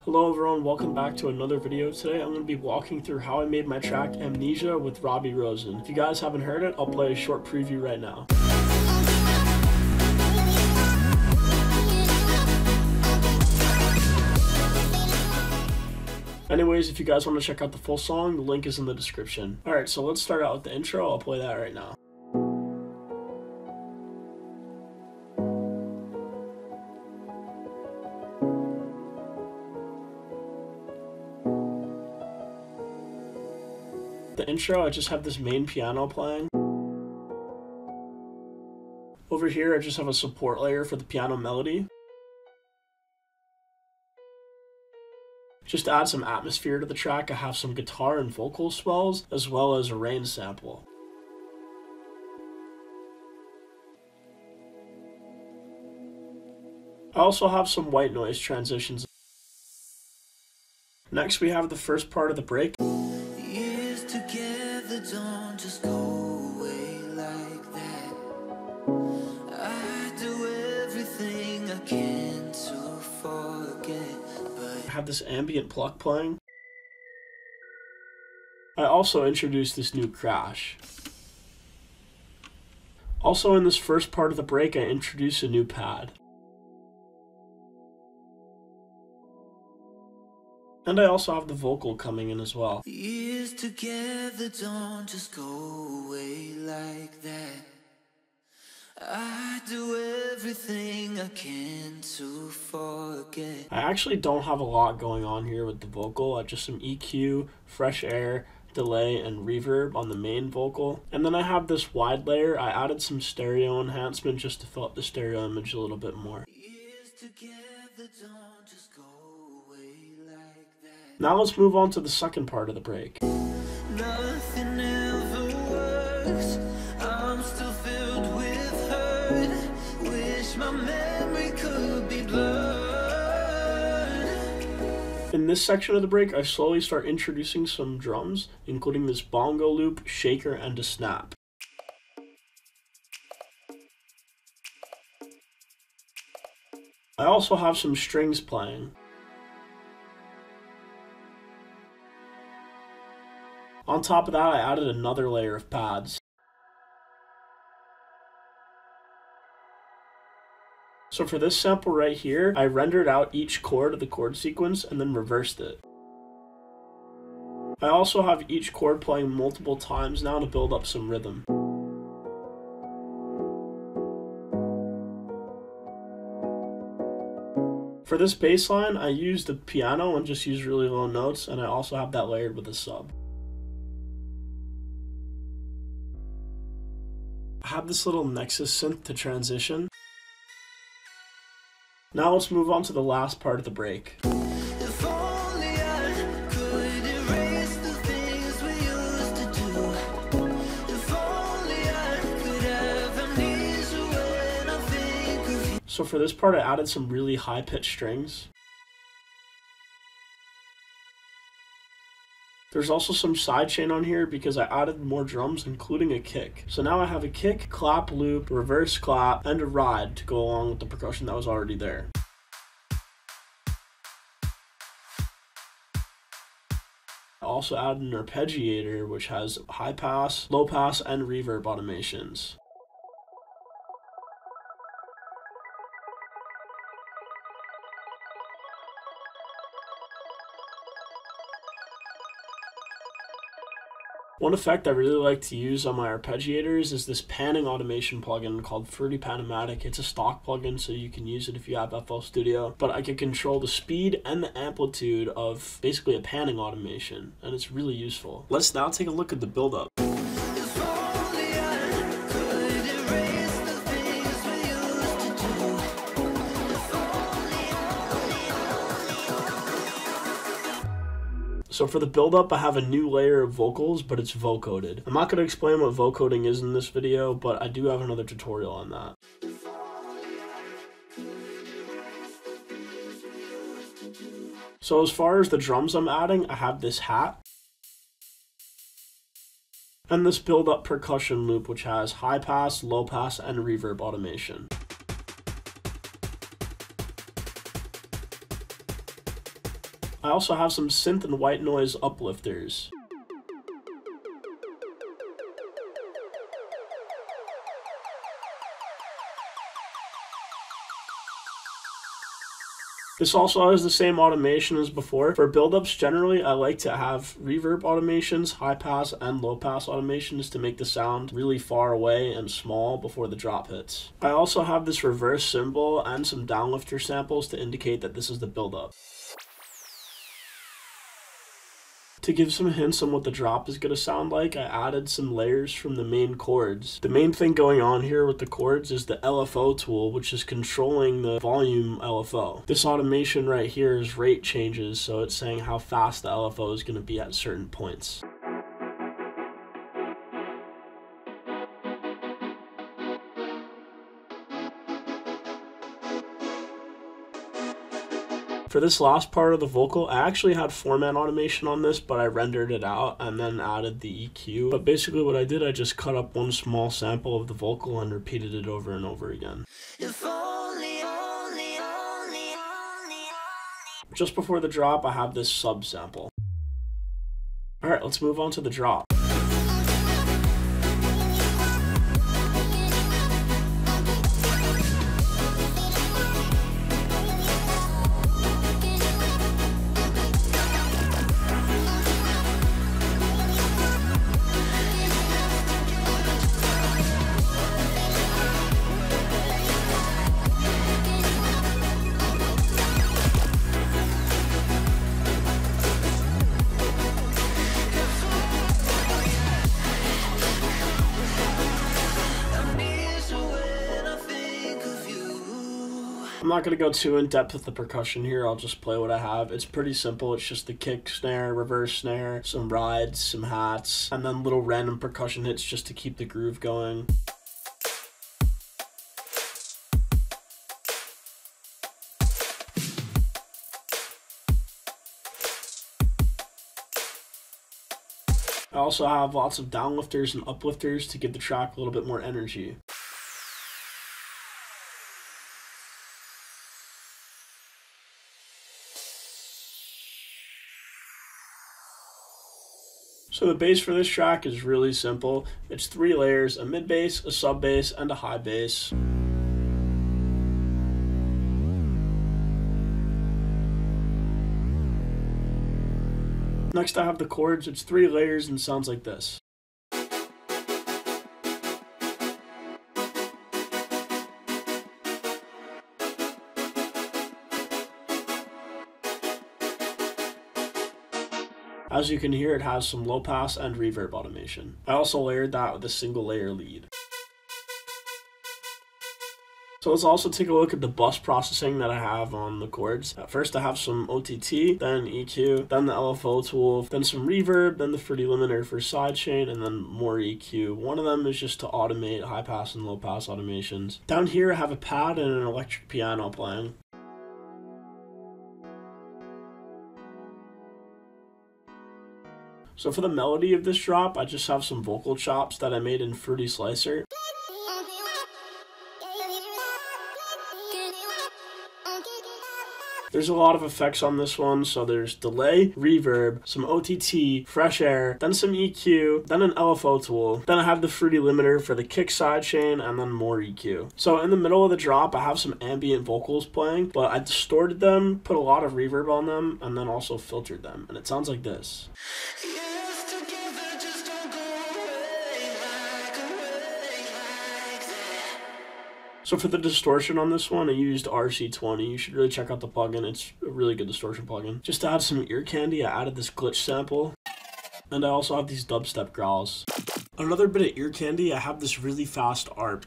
Hello everyone, welcome back to another video. Today I'm going to be walking through how I made my track Amnesia with Robbie Rosen. If you guys haven't heard it, I'll play a short preview right now. Anyways, if you guys want to check out the full song, the link is in the description. Alright, so let's start out with the intro. I'll play that right now. The intro, I just have this main piano playing. Over here, I just have a support layer for the piano melody. Just to add some atmosphere to the track, I have some guitar and vocal swells, as well as a rain sample. I also have some white noise transitions. Next, we have the first part of the break. Together, don't just go away like that. I do everything I can to forget, but I have this ambient pluck playing. I also introduced this new crash. Also in this first part of the break, I introduce a new pad. And I also have the vocal coming in as well. Years together, don't just go away like that. I do everything I can to forget. I actually don't have a lot going on here with the vocal. I have just some EQ, fresh air, delay, and reverb on the main vocal. And then I have this wide layer. I added some stereo enhancement just to fill up the stereo image a little bit more. Years together, don't just go away like that. Now let's move on to the second part of the break. Nothing ever works. I'm still filled with hurt. Wish my memory could be blurred. In this section of the break, I slowly start introducing some drums, including this bongo loop, shaker, and a snap. I also have some strings playing. On top of that, I added another layer of pads. So for this sample right here, I rendered out each chord of the chord sequence and then reversed it. I also have each chord playing multiple times now to build up some rhythm. For this bass line, I used the piano and just used really low notes, and I also have that layered with a sub. I have this little Nexus synth to transition. Now let's move on to the last part of the break. If only I could erase the things we used to do. If only I could have amnesia when I think of you. So for this part, I added some really high-pitched strings. There's also some sidechain on here because I added more drums, including a kick. So now I have a kick, clap, loop, reverse clap, and a ride to go along with the percussion that was already there. I also added an arpeggiator, which has high pass, low pass, and reverb automations. One effect I really like to use on my arpeggiators is this panning automation plugin called Fruity Panomatic. It's a stock plugin, so you can use it if you have FL Studio, but I can control the speed and the amplitude of basically a panning automation, and it's really useful. Let's now take a look at the build-up. If only I could erase the things we used to do. If only. So for the build-up, I have a new layer of vocals, but it's vocoded. I'm not going to explain what vocoding is in this video, but I do have another tutorial on that. So as far as the drums I'm adding, I have this hat. And this build-up percussion loop, which has high pass, low pass, and reverb automation. I also have some synth and white noise uplifters. This also has the same automation as before. For build-ups, generally, I like to have reverb automations, high pass and low pass automations to make the sound really far away and small before the drop hits. I also have this reverse cymbal and some downlifter samples to indicate that this is the build-up. To give some hints on what the drop is going to sound like, I added some layers from the main chords. The main thing going on here with the chords is the LFO tool, which is controlling the volume LFO. This automation right here is rate changes, so it's saying how fast the LFO is going to be at certain points. For this last part of the vocal, I actually had 4-man automation on this, but I rendered it out and then added the EQ. But basically what I did, I just cut up one small sample of the vocal and repeated it over and over again. If only. Just before the drop, I have this sub sample. Alright, let's move on to the drop. I'm not going to go too in depth with the percussion here, I'll just play what I have. It's pretty simple, it's just the kick snare, reverse snare, some rides, some hats, and then little random percussion hits just to keep the groove going. I also have lots of downlifters and uplifters to give the track a little bit more energy. So the bass for this track is really simple. It's 3 layers, a mid bass, a sub bass, and a high bass. Next I have the chords. It's 3 layers and sounds like this. As you can hear, it has some low pass and reverb automation. I also layered that with a single layer lead. So let's also take a look at the bus processing that I have on the chords. At first I have some OTT, then EQ, then the LFO tool, then some reverb, then the fruity limiter for sidechain, and then more EQ. One of them is just to automate high pass and low pass automations. Down here I have a pad and an electric piano playing. So for the melody of this drop, I just have some vocal chops that I made in Fruity Slicer. There's a lot of effects on this one, so there's delay, reverb, some OTT, fresh air, then some EQ, then an LFO tool, then I have the fruity limiter for the kick sidechain, and then more EQ. So in the middle of the drop, I have some ambient vocals playing, but I distorted them, put a lot of reverb on them, and then also filtered them, and it sounds like this. So for the distortion on this one, I used RC20. You should really check out the plugin. It's a really good distortion plugin. Just to add some ear candy, I added this glitch sample. And I also have these dubstep growls. Another bit of ear candy, I have this really fast ARP.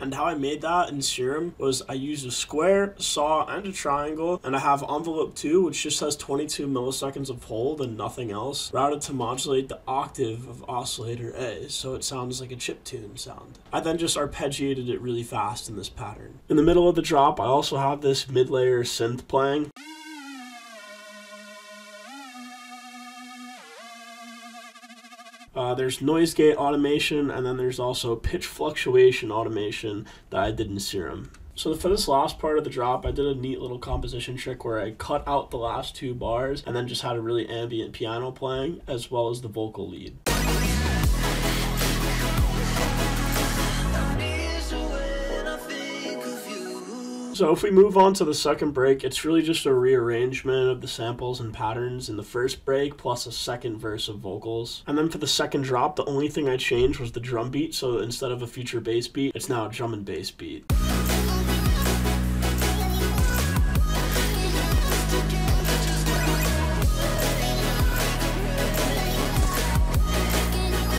And how I made that in Serum was I used a square, saw, and a triangle, and I have envelope 2, which just has 22 milliseconds of hold and nothing else, routed to modulate the octave of oscillator A, so it sounds like a chiptune sound. I then just arpeggiated it really fast in this pattern. In the middle of the drop, I also have this mid-layer synth playing. There's noise gate automation, and then there's also pitch fluctuation automation that I did in Serum. So for this last part of the drop, I did a neat little composition trick where I cut out the last 2 bars and then just had a really ambient piano playing as well as the vocal lead. So if we move on to the second break, it's really just a rearrangement of the samples and patterns in the first break plus a second verse of vocals. And then for the second drop, the only thing I changed was the drum beat. So instead of a future bass beat, it's now a drum and bass beat.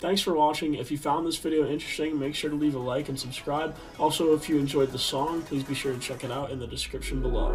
Thanks for watching. If you found this video interesting, make sure to leave a like and subscribe. Also, if you enjoyed the song, please be sure to check it out in the description below.